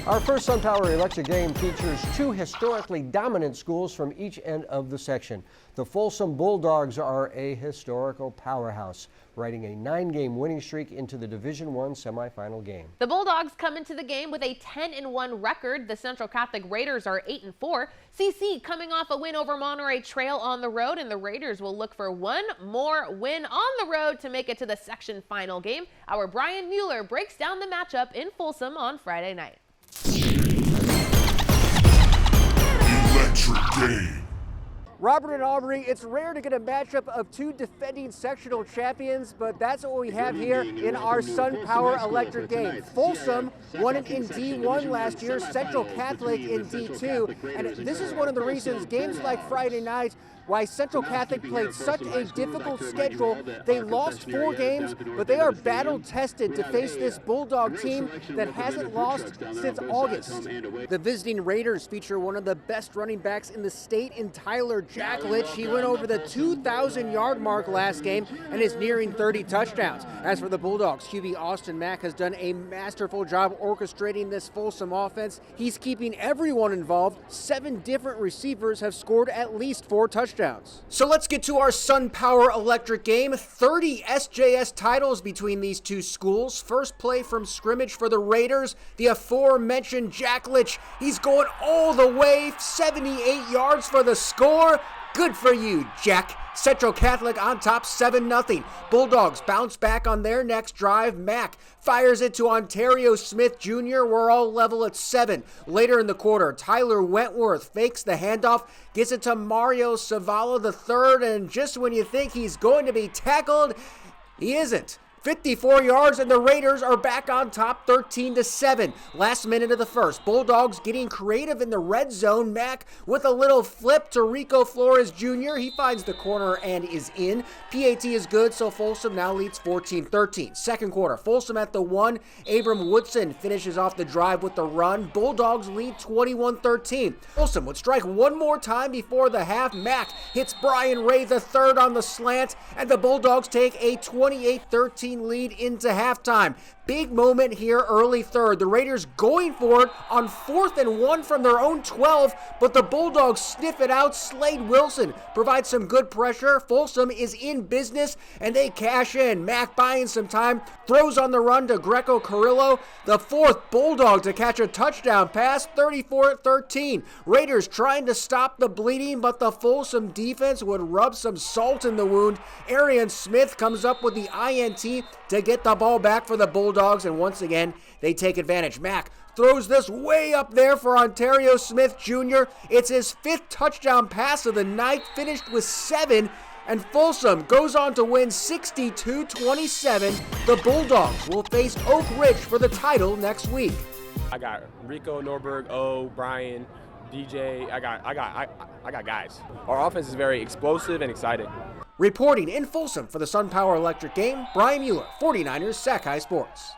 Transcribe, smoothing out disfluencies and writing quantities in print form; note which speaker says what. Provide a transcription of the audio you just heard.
Speaker 1: Our first SunPower Electric game features two historically dominant schools from each end of the section. The Folsom Bulldogs are a historical powerhouse, riding a 9-game winning streak into the Division I semifinal game.
Speaker 2: The Bulldogs come into the game with a 10-1 record. The Central Catholic Raiders are 8-4. CC coming off a win over Monterey Trail on the road, and the Raiders will look for one more win on the road to make it to the section final game. Our Brian Mueller breaks down the matchup in Folsom on Friday night.
Speaker 3: Electric game.
Speaker 4: Robert and Aubrey, it's rare to get a matchup of two defending sectional champions, but that's what we have here in our SunPower Electric game. Folsom won it in D1 last year, Central Catholic in D2, and this is one of the reasons games like Friday night why Central Catholic played such a difficult schedule. They lost 4 games, but they are battle-tested to face this Bulldog team that hasn't lost since August. The visiting Raiders feature one of the best running backs in the state in Tyler JACKLICH. He went over the 2,000-yard mark last game and is nearing 30 touchdowns. As for the Bulldogs, QB Austin Mack has done a masterful job orchestrating this Folsom offense. He's keeping everyone involved. 7 different receivers have scored at least 4 touchdowns. So let's get to our SunPower Electric game. 30 SJS titles between these two schools. First play from scrimmage for the Raiders, the aforementioned JACKLICH. He's going all the way, 78 yards for the score. Good for you, Jack. Central Catholic on top 7-0. Bulldogs bounce back on their next drive. Mack fires it to Onterrio Smith Jr. We're all level at 7. Later in the quarter, Tyler Wentworth fakes the handoff, gets it to Mario Savala III, and just when you think he's going to be tackled, he isn't. 54 yards, and the Raiders are back on top 13-7. Last minute of the first. Bulldogs getting creative in the red zone. Mack with a little flip to RICO FLORES Jr. He finds the corner and is in. PAT is good, so Folsom now leads 14-13. Second quarter, Folsom at the 1. ABRAM Woodson finishes off the drive with the run. Bulldogs lead 21-13. Folsom would strike one more time before the half. Mack hits Brian Ray III on the slant, and the Bulldogs take a 28-13 lead into halftime. Big moment here early third. The Raiders going for it on 4th and 1 from their own 12, but the Bulldogs sniff it out. Slade Wilson provides some good pressure. Folsom is in business, and they cash in. Mack buying some time, throws on the run to Greco Carrillo, the 4th Bulldog to catch a touchdown pass, 34-13. Raiders trying to stop the bleeding, but the Folsom defense would rub some salt in the wound. Arian Smith comes up with the INT to get the ball back for the Bulldogs, and once again, they take advantage. Mack throws this way up there for Onterrio Smith Jr. It's his 5th touchdown pass of the night, finished with 7, and Folsom goes on to win 62-27. The Bulldogs will face Oak Ridge for the title next week.
Speaker 5: I got Rico, Norberg, O, Brian, DJ. I got guys. Our offense is very explosive and exciting.
Speaker 4: Reporting in Folsom for the SunPower Electric game, Brian Mueller, 49ers sac-hi Sports.